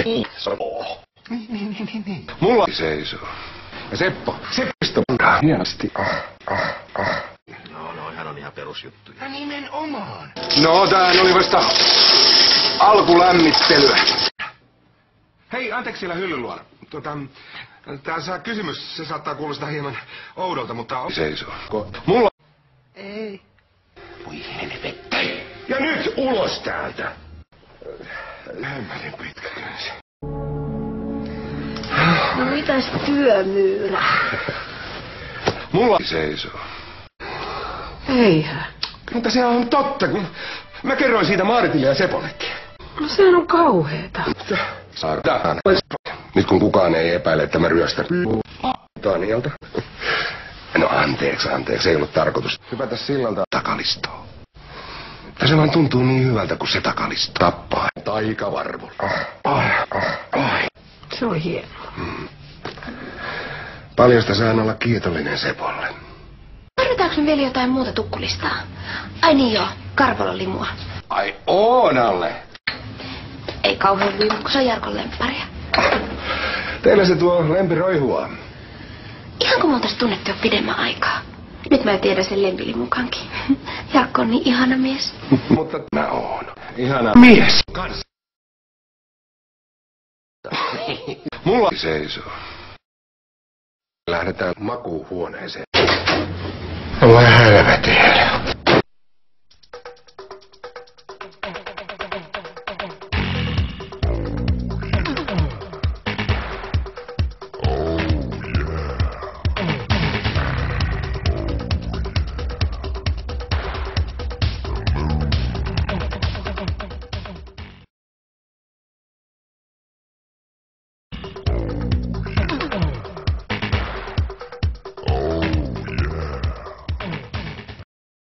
Niin. Mulla seisoo. Ja Seppistä hienosti. No, hän on ihan perusjuttuja. Ja nimenomaan. No, tää oli vasta alkulämmittelyä. Hei, anteeksi siellä hyllyn luona. Tää kysymys, se saattaa kuulostaa hieman oudolta, mutta... Seisoo. Mulla... Ei. Voi helvettä. Ja nyt ulos täältä. Lämmärin pitkä kynsi. No mitäs työmyyrä? Mulla seisoo. Eihän. Mutta se on totta, kun mä kerroin siitä Maaritille ja Sepollekin. No sehän on kauheeta. Saadaan. Nyt kun kukaan ei epäile, että mä ryöstän Danielta. No anteeksi, ei ollut tarkoitus hypätä sillalta takalistoon. Ja se vaan tuntuu niin hyvältä, kun se takalista tappaa taikavarvulla. Se oli hienoa. Paljosta saan olla kiitollinen Sepolle. Tarvitaanko me vielä jotain muuta tukkulistaa? Ai niin joo, karpalolimua. Ai Oonalle. Ei kauhean viime, kun se on Jarkon lempparia. Teillä se tuo lempiroihua. Ihan kun me oltais tunnettu jo pidemmän aikaa. Nyt mä tiedän sen lempilimukankin. Jarkko on niin ihana mies. Mutta mä oon ihana mies kanssa. Mulla seisoo. Lähdetään makuuhuoneeseen. Helvetin.